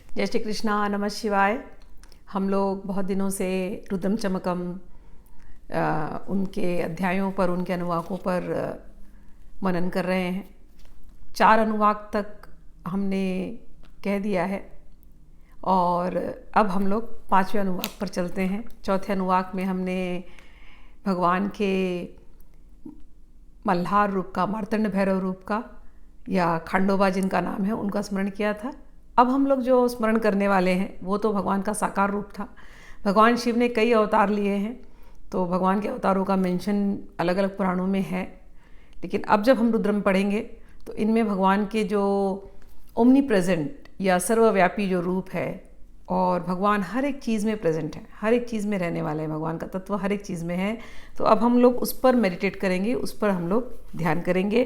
जय श्री कृष्णा, नमः शिवाय। हम लोग बहुत दिनों से रुद्रम चमकम उनके अध्यायों पर, उनके अनुवाकों पर मनन कर रहे हैं। 4 अनुवाक तक हमने कह दिया है और अब हम लोग 5वें अनुवाक पर चलते हैं। चौथे अनुवाक में हमने भगवान के मल्हार रूप का, मार्तंड भैरव रूप का, या खंडोबा जिनका नाम है, उनका स्मरण किया था। अब हम लोग जो स्मरण करने वाले हैं वो तो भगवान का साकार रूप था। भगवान शिव ने कई अवतार लिए हैं, तो भगवान के अवतारों का मेंशन अलग अलग पुराणों में है। लेकिन अब जब हम रुद्रम पढ़ेंगे तो इनमें भगवान के जो ओमनी प्रेजेंट या सर्वव्यापी जो रूप है, और भगवान हर एक चीज़ में प्रेजेंट है, हर एक चीज़ में रहने वाले हैं, भगवान का तत्व हर एक चीज़ में है। तो अब हम लोग उस पर मेडिटेट करेंगे, उस पर हम लोग ध्यान करेंगे।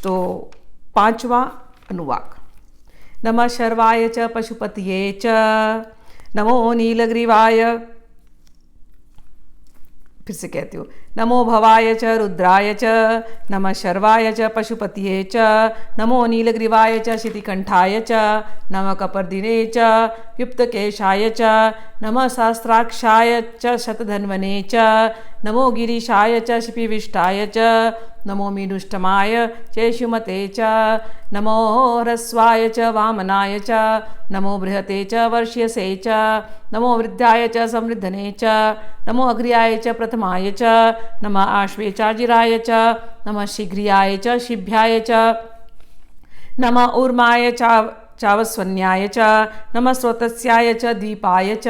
तो 5वां अनुवाक। नमः शर्वाय च पशुपतये च नमो नीलग्रीवाय, फिर से कहती हूँ, नमो भवाय च रुद्राय च नमः शर्वाय च पशुपतये च नमो नीलग्रीवाय च शितिकंठाय च नमः कपर्दिने च युक्तकेशाय च नमः सहस्राक्षाय च शतधन्वने च नमो गिरीशाय च शिपिविष्टाय च नमो मीनुष्टमाय चेशुमते च नमो ह्रस्वाय च वामनाय च नमो बृहते च वर्ष्यसे च नमो वृद्धाय च समृद्धने च नमो अग्र्याय च प्रथमाय च नमः आश्वे चाजिराय च नमः शीघ्रियाय च शिभ्याय च नमः ऊर्माय चावस्वन्याय च नमः स्रोतस्याय च द्वीपाय च।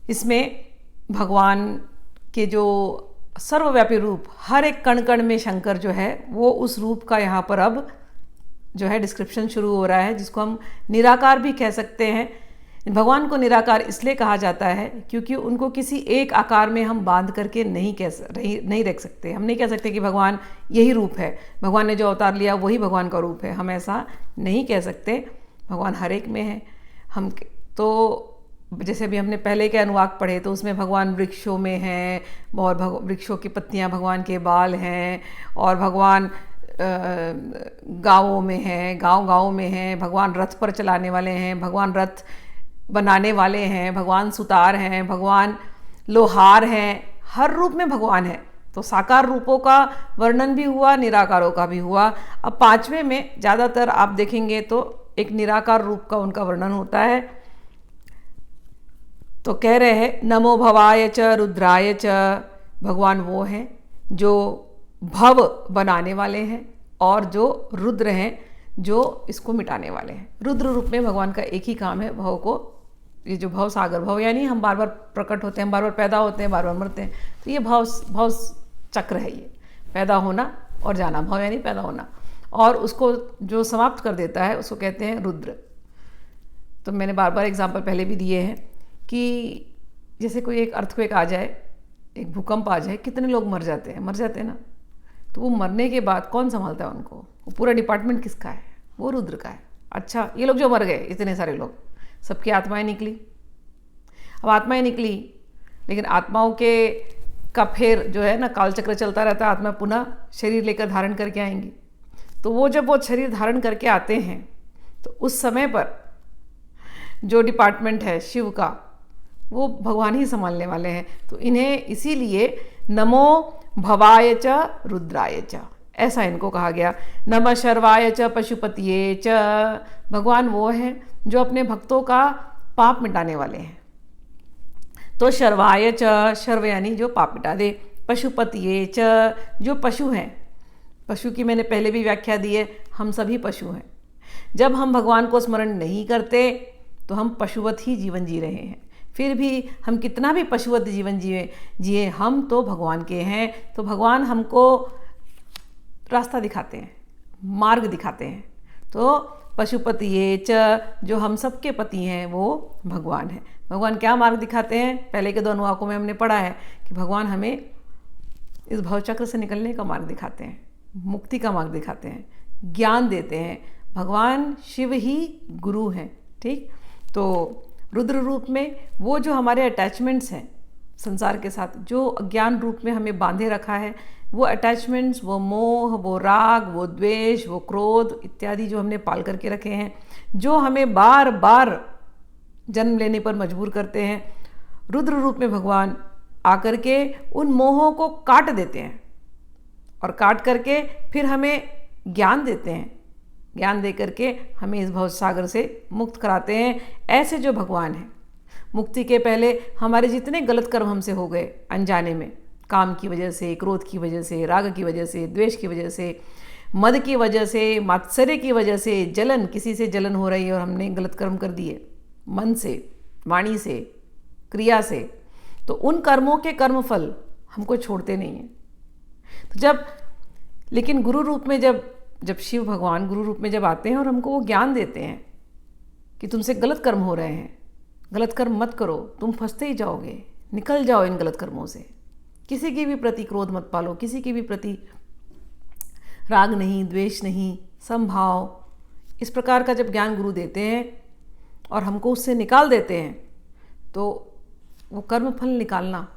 इसमें भगवान के जो सर्वव्यापी रूप, हर एक कण कण में शंकर जो है, वो उस रूप का यहाँ पर अब जो है डिस्क्रिप्शन शुरू हो रहा है, जिसको हम निराकार भी कह सकते हैं। भगवान को निराकार इसलिए कहा जाता है क्योंकि उनको किसी एक आकार में हम बांध करके नहीं रख सकते। हम नहीं कह सकते कि भगवान यही रूप है, भगवान ने जो अवतार लिया वही भगवान का रूप है, हम ऐसा नहीं कह सकते। भगवान हर एक में है। हम तो जैसे अभी हमने पहले के अनुवाक पढ़े तो उसमें भगवान वृक्षों में हैं, और वृक्षों की पत्तियां भगवान के बाल हैं, और भगवान गाँवों में हैं, गाँव में हैं, भगवान रथ पर चलाने वाले हैं, भगवान रथ बनाने वाले हैं, भगवान सुतार हैं, भगवान लोहार हैं, हर रूप में भगवान है। तो साकार रूपों का वर्णन भी हुआ, निराकारों का भी हुआ। अब 5वें में ज़्यादातर आप देखेंगे तो एक निराकार रूप का उनका वर्णन होता है। तो कह रहे हैं नमो भवाय च रुद्राय च, भगवान वो हैं जो भव बनाने वाले हैं और जो रुद्र हैं जो इसको मिटाने वाले हैं। रुद्र रूप में भगवान का एक ही काम है, भव को, ये जो भव सागर, भव यानी हम बार बार प्रकट होते हैं, बार बार पैदा होते हैं, बार बार मरते हैं, तो ये भव चक्र है, ये पैदा होना और जाना, भव यानी पैदा होना, और उसको जो समाप्त कर देता है उसको कहते हैं रुद्र। तो मैंने बार बार एग्जाम्पल पहले भी दिए हैं कि जैसे कोई एक अर्थक्वेक आ जाए, एक भूकंप आ जाए, कितने लोग मर जाते हैं ना। तो वो मरने के बाद कौन संभालता है उनको? वो पूरा डिपार्टमेंट किसका है? वो रुद्र का है। अच्छा, ये लोग जो मर गए, इतने सारे लोग, सबकी आत्माएं निकली। अब आत्माएं निकली, लेकिन आत्माओं के का फिर जो है ना कालचक्र चलता रहता है, आत्मा पुनः शरीर लेकर धारण करके आएंगी। तो वो जब वो शरीर धारण करके आते हैं तो उस समय पर जो डिपार्टमेंट है शिव का, वो भगवान ही संभालने वाले हैं। तो इन्हें इसीलिए नमो भवाय च रुद्राय च ऐसा इनको कहा गया। नमः शर्वाय च पशुपतये च, भगवान वो हैं जो अपने भक्तों का पाप मिटाने वाले हैं। तो शर्वाय च, शर्व यानी जो पाप मिटा दे, पशुपतये च जो पशु हैं। पशु की मैंने पहले भी व्याख्या दी है, हम सभी पशु हैं। जब हम भगवान को स्मरण नहीं करते तो हम पशुवत ही जीवन जी रहे हैं। फिर भी हम कितना भी पशुवत जीवन जिए, हम तो भगवान के हैं। तो भगवान हमको रास्ता दिखाते हैं, मार्ग दिखाते हैं। तो पशुपतये च, जो हम सबके पति हैं, वो भगवान है। भगवान क्या मार्ग दिखाते हैं? पहले के 2 अनुवाकों में हमने पढ़ा है कि भगवान हमें इस भवचक्र से निकलने का मार्ग दिखाते हैं, मुक्ति का मार्ग दिखाते हैं, ज्ञान देते हैं। भगवान शिव ही गुरु हैं। ठीक, तो रुद्र रूप में वो जो हमारे अटैचमेंट्स हैं संसार के साथ, जो अज्ञान रूप में हमें बांधे रखा है, वो अटैचमेंट्स, वो मोह, वो राग, वो द्वेष, वो क्रोध इत्यादि जो हमने पाल करके रखे हैं, जो हमें बार बार जन्म लेने पर मजबूर करते हैं, रुद्र रूप में भगवान आकर के उन मोहों को काट देते हैं और काट करके फिर हमें ज्ञान देते हैं। ज्ञान दे करके हमें इस भव सागर से मुक्त कराते हैं। ऐसे जो भगवान हैं, मुक्ति के पहले हमारे जितने गलत कर्म हमसे हो गए अनजाने में, काम की वजह से, क्रोध की वजह से, राग की वजह से, द्वेष की वजह से, मद की वजह से, मात्सर्य की वजह से, जलन, किसी से जलन हो रही है और हमने गलत कर्म कर दिए मन से, वाणी से, क्रिया से, तो उन कर्मों के कर्मफल हमको छोड़ते नहीं हैं। तो लेकिन गुरु रूप में जब शिव भगवान गुरु रूप में जब आते हैं और हमको वो ज्ञान देते हैं कि तुमसे गलत कर्म हो रहे हैं, गलत कर्म मत करो, तुम फंसते ही जाओगे, निकल जाओ इन गलत कर्मों से, किसी की भी प्रति क्रोध मत पालो, किसी की भी प्रति राग नहीं, द्वेष नहीं, समभाव, इस प्रकार का जब ज्ञान गुरु देते हैं और हमको उससे निकाल देते हैं, तो वो कर्मफल निकालना,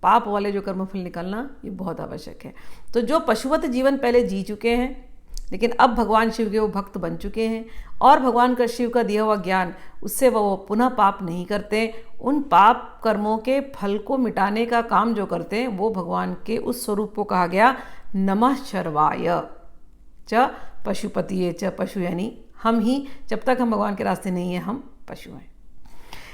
पाप वाले जो कर्मफल निकालना, ये बहुत आवश्यक है। तो जो पशुवत जीवन पहले जी चुके हैं, लेकिन अब भगवान शिव के वो भक्त बन चुके हैं और भगवान का शिव का दिया हुआ ज्ञान, उससे वो पुनः पाप नहीं करते, उन पाप कर्मों के फल को मिटाने का काम जो करते हैं, वो भगवान के उस स्वरूप को कहा गया नमः शर्वाय च पशुपतिये च। पशु यानी हम ही, जब तक हम भगवान के रास्ते नहीं हैं, हम पशु हैं।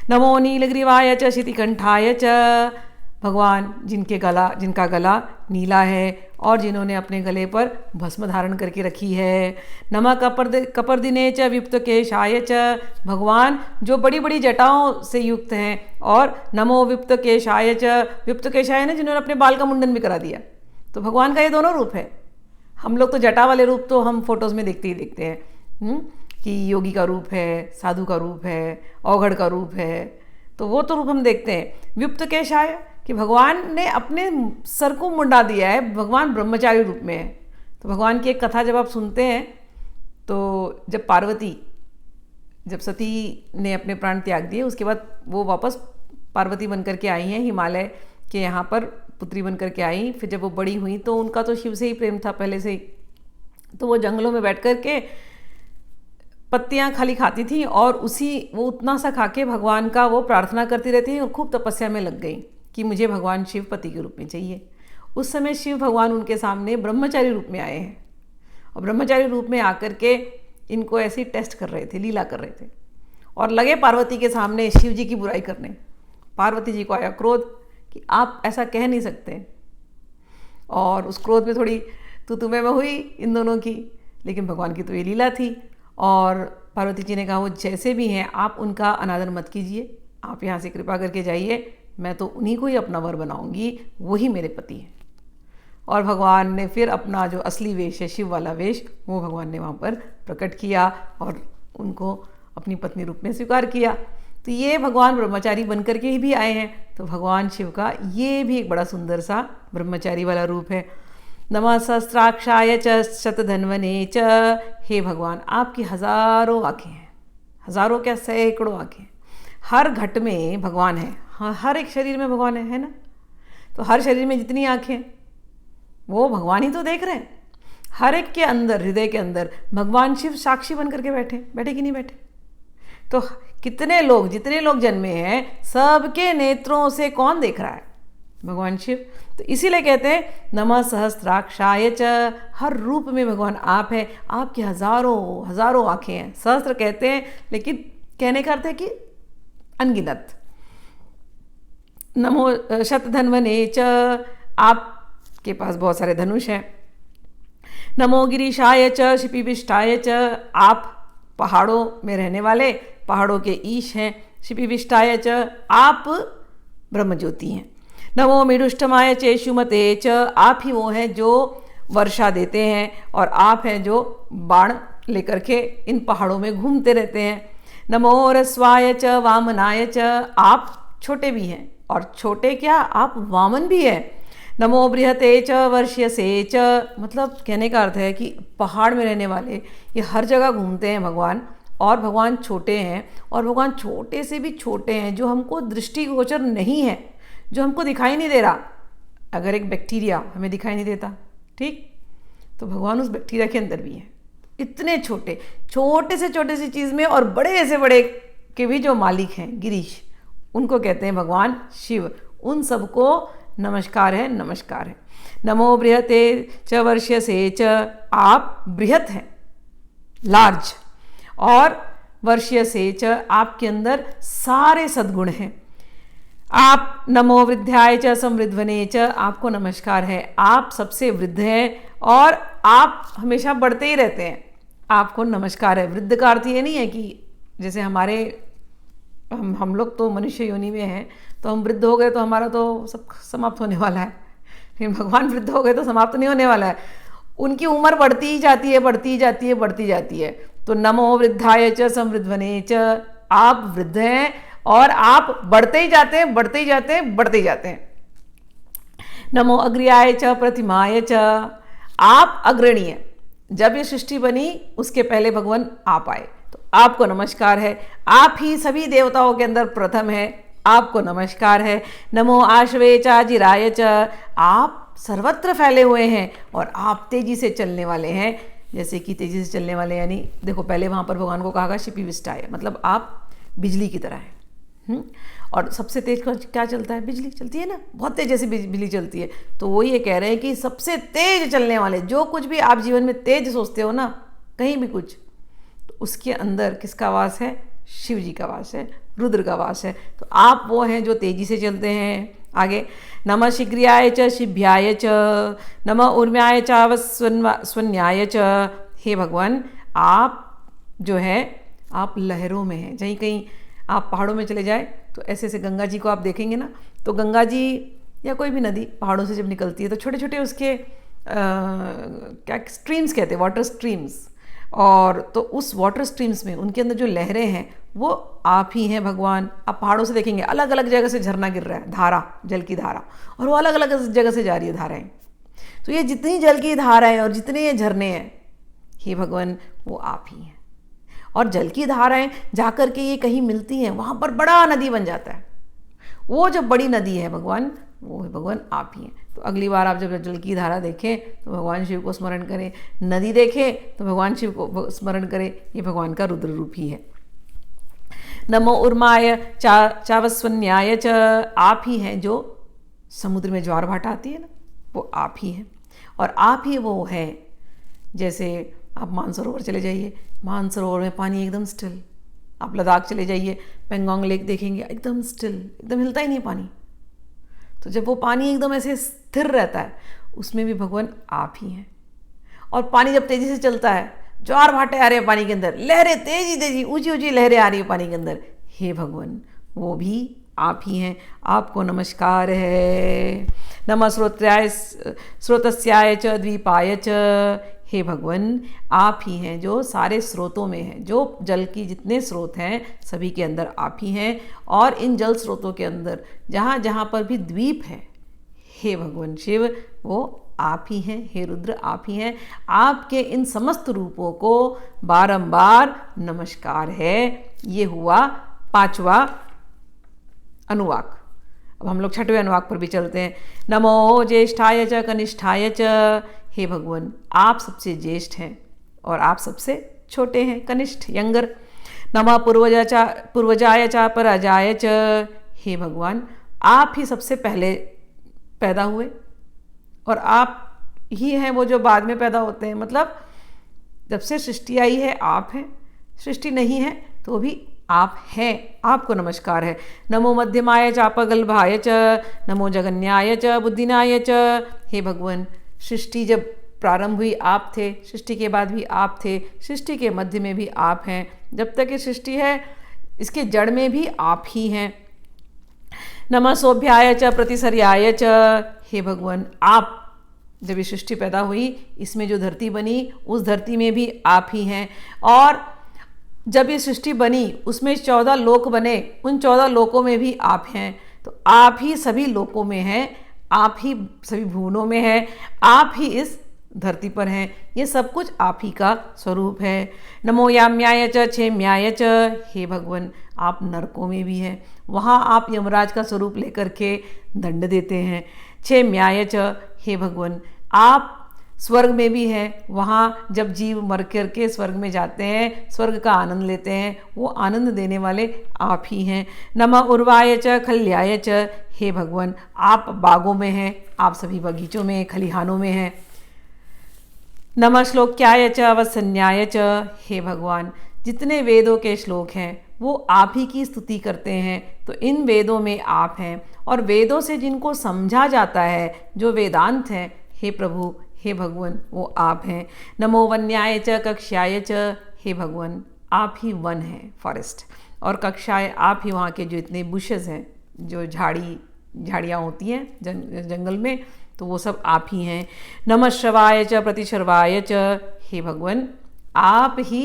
नमो नीलग्रीवाय च शितिकंठाय च। भगवान जिनका गला नीला है और जिन्होंने अपने गले पर भस्म धारण करके रखी है। नमः कपर्दिने च विप्त केशाय च। भगवान जो बड़ी बड़ी जटाओं से युक्त हैं। और नमो विप्त केशाय च। विप्त केशाय ने जिन्होंने अपने बाल का मुंडन भी करा दिया। तो भगवान का ये दोनों रूप है। हम लोग तो जटा वाले रूप तो हम फोटोज़ में देखते ही देखते हैं कि योगी का रूप है, साधु का रूप है, औघड़ का रूप है, तो वो तो रूप हम देखते हैं। विप्त केशाय कि भगवान ने अपने सर को मुंडा दिया है, भगवान ब्रह्मचारी रूप में है। तो भगवान की एक कथा जब आप सुनते हैं, तो जब पार्वती, जब सती ने अपने प्राण त्याग दिए, उसके बाद वो वापस पार्वती बनकर के आई हैं, हिमालय के यहाँ पर पुत्री बनकर के आई। फिर जब वो बड़ी हुई तो उनका तो शिव से ही प्रेम था पहले से ही, तो वो जंगलों में बैठ कर के पत्तियाँ खाली खाती थी और वो उतना सा खा के भगवान का वो प्रार्थना करती रहती थी और खूब तपस्या में लग गई कि मुझे भगवान शिव पति के रूप में चाहिए। उस समय शिव भगवान उनके सामने ब्रह्मचारी रूप में आए हैं और ब्रह्मचारी रूप में आकर के इनको ऐसे ही टेस्ट कर रहे थे, लीला कर रहे थे और लगे पार्वती के सामने शिव जी की बुराई करने। पार्वती जी को आया क्रोध कि आप ऐसा कह नहीं सकते, और उस क्रोध में थोड़ी तुम्हें मैं हुई इन दोनों की, लेकिन भगवान की तो ये लीला थी। और पार्वती जी ने कहा वो जैसे भी हैं आप उनका अनादर मत कीजिए, आप यहाँ से कृपा करके जाइए, मैं तो उन्हीं को ही अपना वर बनाऊंगी, वही मेरे पति हैं। और भगवान ने फिर अपना जो असली वेश है, शिव वाला वेश, वो भगवान ने वहाँ पर प्रकट किया और उनको अपनी पत्नी रूप में स्वीकार किया। तो ये भगवान ब्रह्मचारी बनकर के ही भी आए हैं। तो भगवान शिव का ये भी एक बड़ा सुंदर सा ब्रह्मचारी वाला रूप है। नमः सहस्राक्षाय च शतधन्वने च। हे भगवान, आपकी हजारों आँखें हैं, हजारों क्या सैकड़ों आँखें, हर घट में भगवान है। हाँ, हर एक शरीर में भगवान है ना। तो हर शरीर में जितनी आँखें, वो भगवान ही तो देख रहे हैं। हर एक के अंदर, हृदय के अंदर भगवान शिव साक्षी बन करके बैठे कि नहीं बैठे। तो कितने लोग, जितने लोग जन्मे हैं, सबके नेत्रों से कौन देख रहा है? भगवान शिव। तो इसीलिए कहते हैं नमः सहस्राक्षाय च। हर रूप में भगवान आप हैं, आपकी हजारों हजारों आँखें हैं। सहस्त्र कहते हैं, लेकिन कहने का अर्थ है कि अनगिनत। नमो शतधन्वने च। आपके पास बहुत सारे धनुष हैं। नमो गिरीशाय च शिपिविष्टाय च। आप पहाड़ों में रहने वाले, पहाड़ों के ईश हैं। शिपिविष्टाय च, आप ब्रह्मज्योति हैं। नमो मेरुष्टमाय चेशुमते च। आप ही वो हैं जो वर्षा देते हैं और आप हैं जो बाण लेकर के इन पहाड़ों में घूमते रहते हैं। नमो रस्वाय च वामनाय च। आप छोटे भी हैं और छोटे क्या, आप वामन भी हैं। नमो बृहते च वर्ष्यसे च। मतलब कहने का अर्थ है कि पहाड़ में रहने वाले ये हर जगह घूमते हैं भगवान, और भगवान छोटे हैं, और भगवान छोटे से भी छोटे हैं, जो हमको दृष्टिगोचर नहीं है, जो हमको दिखाई नहीं दे रहा। अगर एक बैक्टीरिया हमें दिखाई नहीं देता, ठीक, तो भगवान उस बैक्टीरिया के अंदर भी है। इतने छोटे छोटे से छोटे सी चीज़ में और बड़े से बड़े के भी जो मालिक हैं गिरीश, उनको कहते हैं भगवान शिव। उन सबको नमस्कार है, नमस्कार है। नमो बृहते च वर्ष्य से च, आप बृहत हैं, लार्ज, और वर्ष्य से च, आपके अंदर सारे सद्गुण हैं। आप नमो वृद्धाय च समृद्धवने च, आपको नमस्कार है, आप सबसे वृद्ध हैं और आप हमेशा बढ़ते ही रहते हैं, आपको नमस्कार है। वृद्ध का अर्थ ये नहीं है कि जैसे हमारे हम लोग तो मनुष्य योनि में हैं, तो हम वृद्ध हो गए तो हमारा तो सब समाप्त होने वाला है, लेकिन भगवान वृद्ध हो गए तो समाप्त नहीं होने वाला है, उनकी उम्र बढ़ती ही जाती है, बढ़ती ही जाती है, बढ़ती जाती है। तो नमो वृद्धाय च समृद्धवने च, आप वृद्ध हैं और आप बढ़ते ही जाते हैं, बढ़ते ही जाते हैं, बढ़ते ही जाते हैं। नमो अग्र्याय च प्रतिमाय च, आप अग्रणी हैं। जब ये सृष्टि बनी उसके पहले भगवान आप आए, तो आपको नमस्कार है। आप ही सभी देवताओं के अंदर प्रथम है, आपको नमस्कार है। नमो आश्वे चाजिराय च, आप सर्वत्र फैले हुए हैं और आप तेजी से चलने वाले हैं। जैसे कि तेजी से चलने वाले यानी देखो, पहले वहाँ पर भगवान को कहा शिपी विष्टाय, मतलब आप बिजली की तरह हैं। और सबसे तेज क्या चलता है? बिजली चलती है ना, बहुत तेज जैसी बिजली चलती है। तो वो ये कह रहे हैं कि सबसे तेज चलने वाले, जो कुछ भी आप जीवन में तेज सोचते हो ना, कहीं भी कुछ, तो उसके अंदर किसका वास है? शिव जी का वास है, रुद्र का वास है। तो आप वो हैं जो तेजी से चलते हैं। आगे, नमः शीघ्रियाय च शिभ्याय च, नमः ऊर्म्याय चावस्वन्याय च, हे भगवान आप जो है आप लहरों में हैं। कहीं कहीं आप पहाड़ों में चले जाए तो ऐसे ऐसे गंगा जी को आप देखेंगे ना, तो गंगा जी या कोई भी नदी पहाड़ों से जब निकलती है तो छोटे छोटे उसके क्या स्ट्रीम्स कहते हैं, वाटर स्ट्रीम्स, और तो उस वाटर स्ट्रीम्स में उनके अंदर जो लहरें हैं वो आप ही हैं भगवान। आप पहाड़ों से देखेंगे अलग अलग जगह से झरना गिर रहा है, धारा, जल की धारा, और वो अलग अलग जगह से जा रही है धाराएं। तो ये जितनी जल की धाराएं और जितने ये झरने हैं, हे भगवान वो आप ही हैं। और जल की धाराएं जाकर के ये कहीं मिलती हैं, वहाँ पर बड़ा नदी बन जाता है। वो जो बड़ी नदी है भगवान, वो है भगवान आप ही हैं। तो अगली बार आप जब जल की धारा देखें तो भगवान शिव को स्मरण करें, नदी देखें तो भगवान शिव को स्मरण करें, ये भगवान का रुद्र रूप ही है। नमो उर्माय चावस्वन्याय च, आप ही हैं जो समुद्र में ज्वार भाटा आती है ना, वो आप ही हैं। और आप ही वो हैं, जैसे आप मानसरोवर चले जाइए, मानसरोवर में पानी एकदम स्टिल। आप लद्दाख चले जाइए, पेंगोंग लेक देखेंगे, एकदम स्टिल, एकदम हिलता ही नहीं पानी। तो जब वो पानी एकदम ऐसे स्थिर रहता है, उसमें भी भगवान आप ही हैं। और पानी जब तेजी से चलता है, ज्वार भाटे आ रहे हैं पानी के अंदर, लहरें तेजी तेजी ऊंची ऊंची लहरें आ रही है पानी के अंदर, हे भगवान वो भी आप ही हैं, आपको नमस्कार है। नमः स्रोतस्याय च द्वीपाय च, हे भगवान आप ही हैं जो सारे स्रोतों में हैं, जो जल की जितने स्रोत हैं सभी के अंदर आप ही हैं। और इन जल स्रोतों के अंदर जहाँ जहाँ पर भी द्वीप है, हे भगवान शिव वो आप ही हैं, हे रुद्र आप ही हैं। आपके इन समस्त रूपों को बारंबार नमस्कार है। ये हुआ 5वां अनुवाक। अब हम लोग 6वें अनुवाक पर भी चलते हैं। नमो ज्येष्ठाय च कनिष्ठाय च, हे भगवान आप सबसे ज्येष्ठ हैं और आप सबसे छोटे हैं, कनिष्ठ, यंगर। नमः पूर्वजाय च पराजाय च, हे भगवान आप ही सबसे पहले पैदा हुए और आप ही हैं वो जो बाद में पैदा होते हैं। मतलब जब से सृष्टि आई है आप हैं, सृष्टि नहीं है तो भी आप हैं, आपको नमस्कार है। नमो मध्यमाय चापगल्भाय च, नमो जगन्याय च बुद्धिनाय च, हे भगवान सृष्टि जब प्रारंभ हुई आप थे, सृष्टि के बाद भी आप थे, सृष्टि के मध्य में भी आप हैं, जब तक ये सृष्टि है इसके जड़ में भी आप ही हैं। नमः सोभ्याय च प्रतिसर्याय च, हे भगवान आप जब ये सृष्टि पैदा हुई, इसमें जो धरती बनी उस धरती में भी आप ही हैं। और जब ये सृष्टि बनी उसमें 14 लोक बने, उन 14 लोकों में भी आप हैं। तो आप ही सभी लोकों में हैं, आप ही सभी भुवनों में हैं, आप ही इस धरती पर हैं, ये सब कुछ आप ही का स्वरूप है। नमो याम्याय च क्षेम्याय च, हे भगवान आप नरकों में भी हैं, वहाँ आप यमराज का स्वरूप लेकर के दंड देते हैं। क्षेम्याय च, हे भगवान आप स्वर्ग में भी हैं, वहाँ जब जीव मर कर के स्वर्ग में जाते हैं, स्वर्ग का आनंद लेते हैं, वो आनंद देने वाले आप ही हैं। नमः उर्वाय च खल्याय च, हे भगवान आप बागों में हैं, आप सभी बगीचों में खलिहानों में हैं। नमः श्लोक्याय च वत्सन्याय च, हे भगवान जितने वेदों के श्लोक हैं वो आप ही की स्तुति करते हैं, तो इन वेदों में आप हैं, और वेदों से जिनको समझा जाता है जो वेदांत हैं, हे प्रभु हे भगवान वो आप हैं। नमो वन्याय च कक्ष्याय च, हे भगवान आप ही वन हैं, फॉरेस्ट, और कक्षाएँ आप ही वहाँ के जो इतने बुशेस हैं, जो झाड़ियाँ होती हैं जंगल में, तो वो सब आप ही हैं। नमः श्रवाय च प्रतिशर्वाय च, हे भगवान आप ही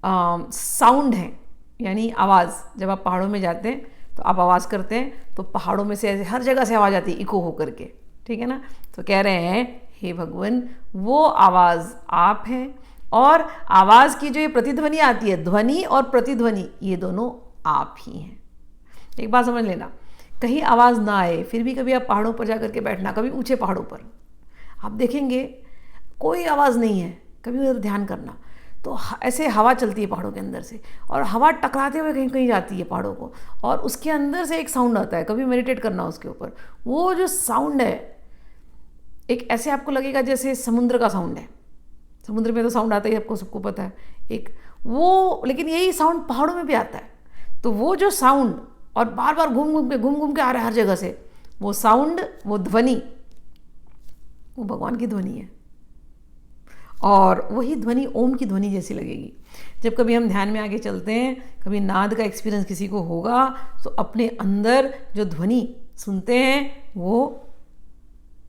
साउंड हैं, यानी आवाज़। जब आप पहाड़ों में जाते हैं तो आप आवाज़ करते हैं, तो पहाड़ों में से ऐसे हर जगह से आवाज़ आती है इको होकर के, ठीक है ना। तो कह रहे हैं हे भगवान वो आवाज़ आप हैं, और आवाज़ की जो ये प्रतिध्वनि आती है, ध्वनि और प्रतिध्वनि ये दोनों आप ही हैं। एक बात समझ लेना, कहीं आवाज़ ना आए फिर भी कभी आप पहाड़ों पर जाकर के बैठना, कभी ऊंचे पहाड़ों पर आप देखेंगे कोई आवाज़ नहीं है, कभी उधर ध्यान करना, तो ऐसे हवा चलती है पहाड़ों के अंदर से, और हवा टकराते हुए कहीं कहीं जाती है पहाड़ों को, और उसके अंदर से एक साउंड आता है, कभी मेडिटेट करना उसके ऊपर। वो जो साउंड है एक ऐसे आपको लगेगा जैसे समुद्र का साउंड है, समुद्र में तो साउंड आता ही आपको सबको पता है एक वो, लेकिन यही साउंड पहाड़ों में भी आता है। तो वो जो साउंड, और बार बार घूम घूम के आ रहा है हर जगह से, वो साउंड, वो ध्वनि, वो भगवान की ध्वनि है, और वही ध्वनि ओम की ध्वनि जैसी लगेगी। जब कभी हम ध्यान में आगे चलते हैं, कभी नाद का एक्सपीरियंस किसी को होगा, तो अपने अंदर जो ध्वनि सुनते हैं वो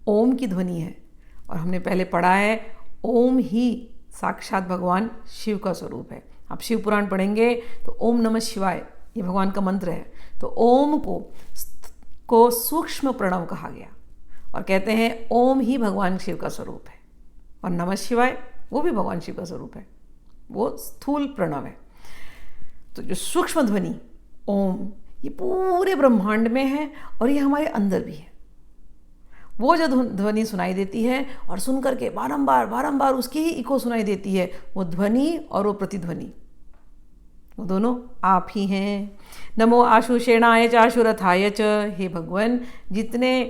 ओम की ध्वनि है। और हमने पहले पढ़ा है ओम ही साक्षात भगवान शिव का स्वरूप है। आप शिव पुराण पढ़ेंगे तो ओम नमः शिवाय ये भगवान का मंत्र है। तो ओम को सूक्ष्म प्रणव कहा गया, और कहते हैं ओम ही भगवान शिव का स्वरूप है, और नमः शिवाय वो भी भगवान शिव का स्वरूप है, वो स्थूल प्रणव है। तो जो सूक्ष्म ध्वनि ओम, ये पूरे ब्रह्मांड में है, और ये हमारे अंदर भी है। वो जो ध्वनि सुनाई देती है, और सुन करके बारंबार उसकी ही इको सुनाई देती है, वो ध्वनि और वो प्रतिध्वनि, वो दोनों आप ही हैं। नमो आशुषेणाय च आशुरथाय च, हे भगवान जितने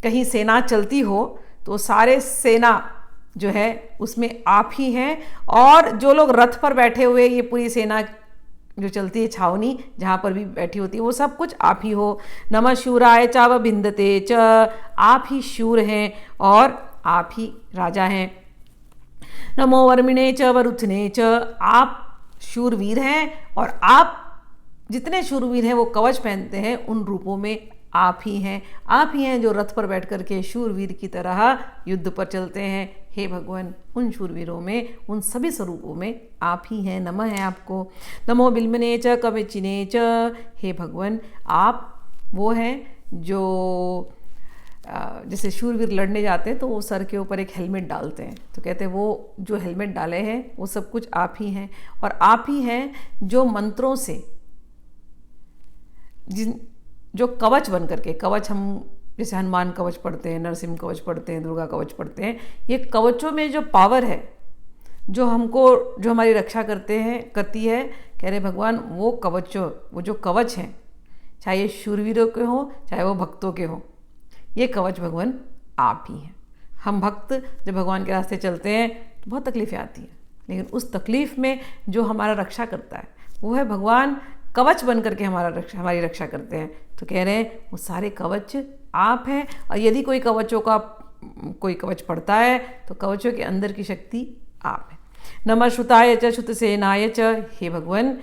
कहीं सेना चलती हो तो सारे सेना जो है उसमें आप ही हैं, और जो लोग रथ पर बैठे हुए, ये पूरी सेना जो चलती है, छावनी जहाँ पर भी बैठी होती है, वो सब कुछ आप ही हो। नमः शूराय चाव बिंदते च, आप ही शूर हैं और आप ही राजा हैं। नमो वर्मिणे च वरुथने च, आप शूरवीर हैं, और आप जितने शूरवीर हैं वो कवच पहनते हैं, उन रूपों में आप ही हैं। आप ही हैं जो रथ पर बैठ कर के शूरवीर की तरह युद्ध पर चलते हैं। हे भगवान उन शूरवीरों में, उन सभी स्वरूपों में आप ही हैं। नमः है आपको। नमो बिल्मने च कवचिने च, हे भगवान आप वो हैं जो जैसे शूरवीर लड़ने जाते हैं तो वो सर के ऊपर एक हेलमेट डालते हैं, तो कहते हैं वो जो हेलमेट डाले हैं वो सब कुछ आप ही हैं। और आप ही हैं जो मंत्रों से जो कवच बन करके, कवच हम जैसे हनुमान कवच पढ़ते हैं, नरसिंह कवच पढ़ते हैं, दुर्गा कवच पढ़ते हैं, ये कवचों में जो पावर है जो हमारी रक्षा करती है, कह रहे भगवान वो जो कवच हैं, चाहे ये शूरवीरों के हों चाहे वो भक्तों के हों, ये कवच भगवान आप ही हैं। हम भक्त जब भगवान के रास्ते चलते हैं तो बहुत तकलीफ़ें आती हैं, लेकिन उस तकलीफ़ में जो हमारा रक्षा करता है वो है भगवान, कवच बन करके हमारी रक्षा करते हैं। तो कह रहे हैं वो सारे कवच आप हैं, और यदि कोई कवच पड़ता है तो कवचों के अंदर की शक्ति आप है। नमः श्रुताय च श्रुतसेनाय च, हे भगवान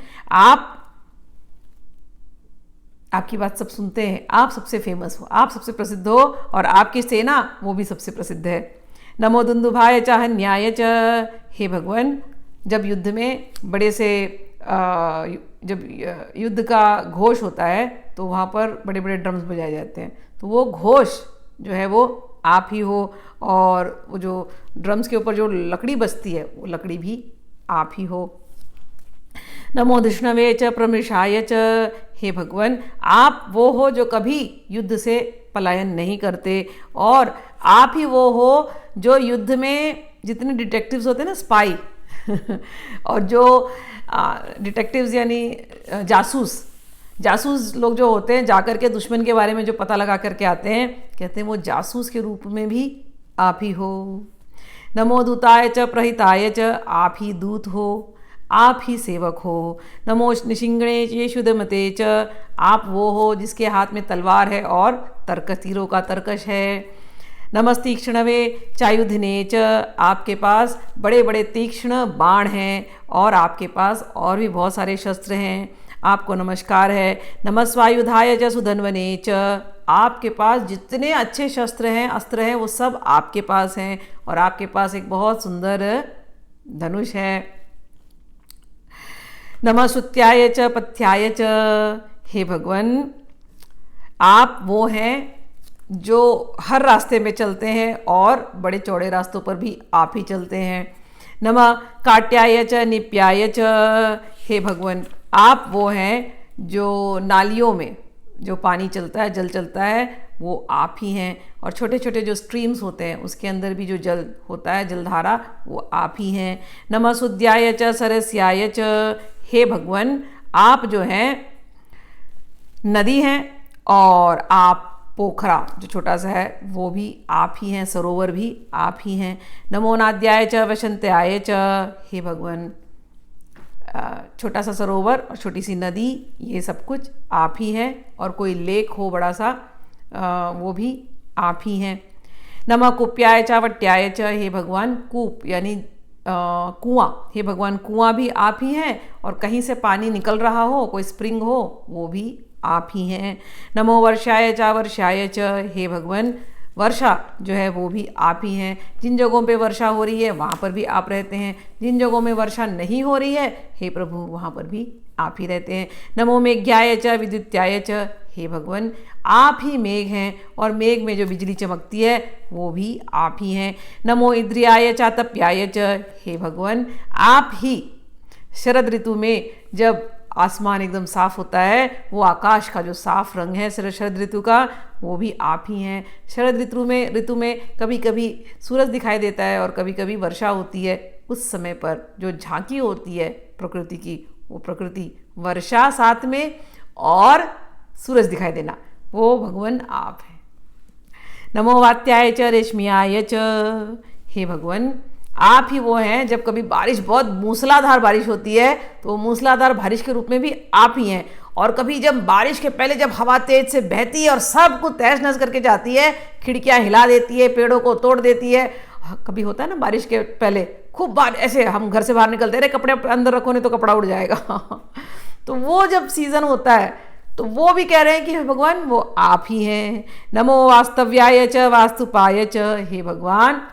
आपकी बात सब सुनते हैं, आप सबसे फेमस हो, आप सबसे प्रसिद्ध हो, और आपकी सेना वो भी सबसे प्रसिद्ध है। नमो दुंदुभाय च हन्याय च, हे भगवान जब युद्ध में बड़े से जब युद्ध का घोष होता है तो वहाँ पर बड़े बड़े ड्रम्स बजाए जाते हैं, तो वो घोष जो है वो आप ही हो, और वो जो ड्रम्स के ऊपर जो लकड़ी बजती है वो लकड़ी भी आप ही हो। नमो धिष्णवे च प्रमृषाय च, हे भगवान आप वो हो जो कभी युद्ध से पलायन नहीं करते, और आप ही वो हो जो युद्ध में जितने डिटेक्टिव्स होते हैं ना, स्पाई और जो डिटेक्टिव्स यानी जासूस लोग जो होते हैं, जाकर के दुश्मन के बारे में जो पता लगा करके आते हैं, कहते हैं वो जासूस के रूप में भी आप ही हो। नमो दूताय च प्रहिताय च, आप ही दूत हो, आप ही सेवक हो। नमो निशिंगणे च शुद्धमते च, आप वो हो जिसके हाथ में तलवार है और तीरों का तरकश है। नमस्तीक्ष्णवे चायुधने च, आपके पास बड़े बड़े तीक्ष्ण बाण हैं और आपके पास और भी बहुत सारे शस्त्र हैं, आपको नमस्कार है। नमस्वायुधाय च सुधन्वने च, आपके पास जितने अच्छे शस्त्र हैं, अस्त्र हैं, वो सब आपके पास हैं, और आपके पास एक बहुत सुंदर धनुष है। नमः सुत्याय च पथ्याय च, हे भगवान आप वो हैं जो हर रास्ते में चलते हैं और बड़े चौड़े रास्तों पर भी आप ही चलते हैं। नमः काट्याय च निप्याय च, हे भगवान आप वो हैं जो नालियों में जो पानी चलता है, जल चलता है, वो आप ही हैं, और छोटे छोटे जो स्ट्रीम्स होते हैं उसके अंदर भी जो जल होता है, जलधारा, वो आप ही हैं। नमः सुद्याय च सरस्याय च, हे भगवान आप जो हैं नदी हैं, और आप पोखरा जो छोटा सा है वो भी आप ही हैं, सरोवर भी आप ही हैं। नमो नाद्याय च वसंत्याय च, हे भगवान छोटा सा सरोवर और छोटी सी नदी, ये सब कुछ आप ही हैं, और कोई लेक हो बड़ा सा वो भी आप ही हैं। नमः कूप्याय च वट्याय च, हे भगवान कूप यानी कुआं, हे भगवान कुआं भी आप ही हैं, और कहीं से पानी निकल रहा हो, कोई स्प्रिंग हो, वो भी आप ही हैं। नमो वर्षाय च वर्षाय च, हे भगवान वर्षा जो है वो भी आप ही हैं, जिन जगहों पे वर्षा हो रही है वहाँ पर भी आप रहते हैं, जिन जगहों में वर्षा नहीं हो रही है हे प्रभु वहाँ पर भी आप ही रहते हैं। नमो मेघ्याय च विद्युत्याय च, हे भगवान आप ही मेघ हैं, और मेघ में जो बिजली चमकती है वो भी आप ही हैं। नमो इंद्रियाय च तप्याय च, हे भगवान आप ही शरद ऋतु में जब आसमान एकदम साफ होता है, वो आकाश का जो साफ रंग है शरद ऋतु का, वो भी आप ही हैं। शरद ऋतु में कभी कभी सूरज दिखाई देता है और कभी कभी वर्षा होती है, उस समय पर जो झांकी होती है प्रकृति की, वो प्रकृति वर्षा साथ में और सूरज दिखाई देना, वो भगवान आप हैं। नमो वात्याय च रेशमियाय च, हे भगवान आप ही वो हैं जब कभी बारिश बहुत मूसलाधार बारिश होती है तो मूसलाधार बारिश के रूप में भी आप ही हैं, और कभी जब बारिश के पहले जब हवा तेज से बहती है और सब कुछ तहस नहस करके जाती है, खिड़कियां हिला देती है, पेड़ों को तोड़ देती है, कभी होता है ना बारिश के पहले खूब बारिश, ऐसे हम घर से बाहर निकलते हैं, कपड़े अंदर रखो नहीं तो कपड़ा उड़ जाएगा तो वो जब सीजन होता है तो वो भी कह रहे हैं कि भगवान वो आप ही हैं। नमो वास्तव्याय च वास्तुपाय च, हे भगवान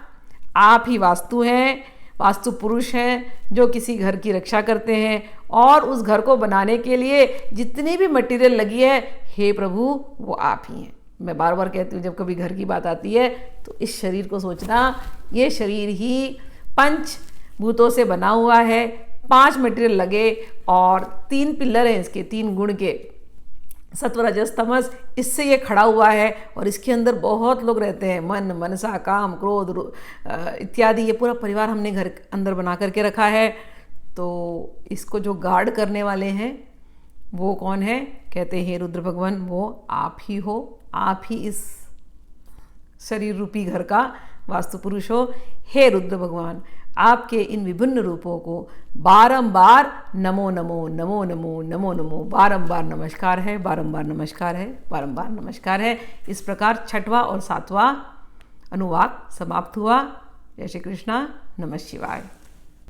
आप ही वास्तु हैं, वास्तु पुरुष हैं जो किसी घर की रक्षा करते हैं, और उस घर को बनाने के लिए जितनी भी मटेरियल लगी है हे प्रभु वो आप ही हैं। मैं बार बार कहती हूँ जब कभी घर की बात आती है तो इस शरीर को सोचना, ये शरीर ही 5 भूतों से बना हुआ है, 5 मटेरियल लगे और 3 पिलर हैं इसके, 3 गुण के, सत्व रजस तमस, इससे ये खड़ा हुआ है, और इसके अंदर बहुत लोग रहते हैं, मन मनसा काम क्रोध इत्यादि, ये पूरा परिवार हमने घर अंदर बना करके रखा है। तो इसको जो गार्ड करने वाले हैं वो कौन है? कहते हैं हे रुद्र भगवान वो आप ही हो, आप ही इस शरीर रूपी घर का वास्तु पुरुष हो। हे रुद्र भगवान आपके इन विभिन्न रूपों को बारंबार नमो नमो नमो नमो नमो नमो बारंबार नमस्कार है, बारंबार नमस्कार है, बारंबार नमस्कार है। इस प्रकार 6वां और 7वां अनुवाद समाप्त हुआ। जय श्री कृष्णा, नमः शिवाय।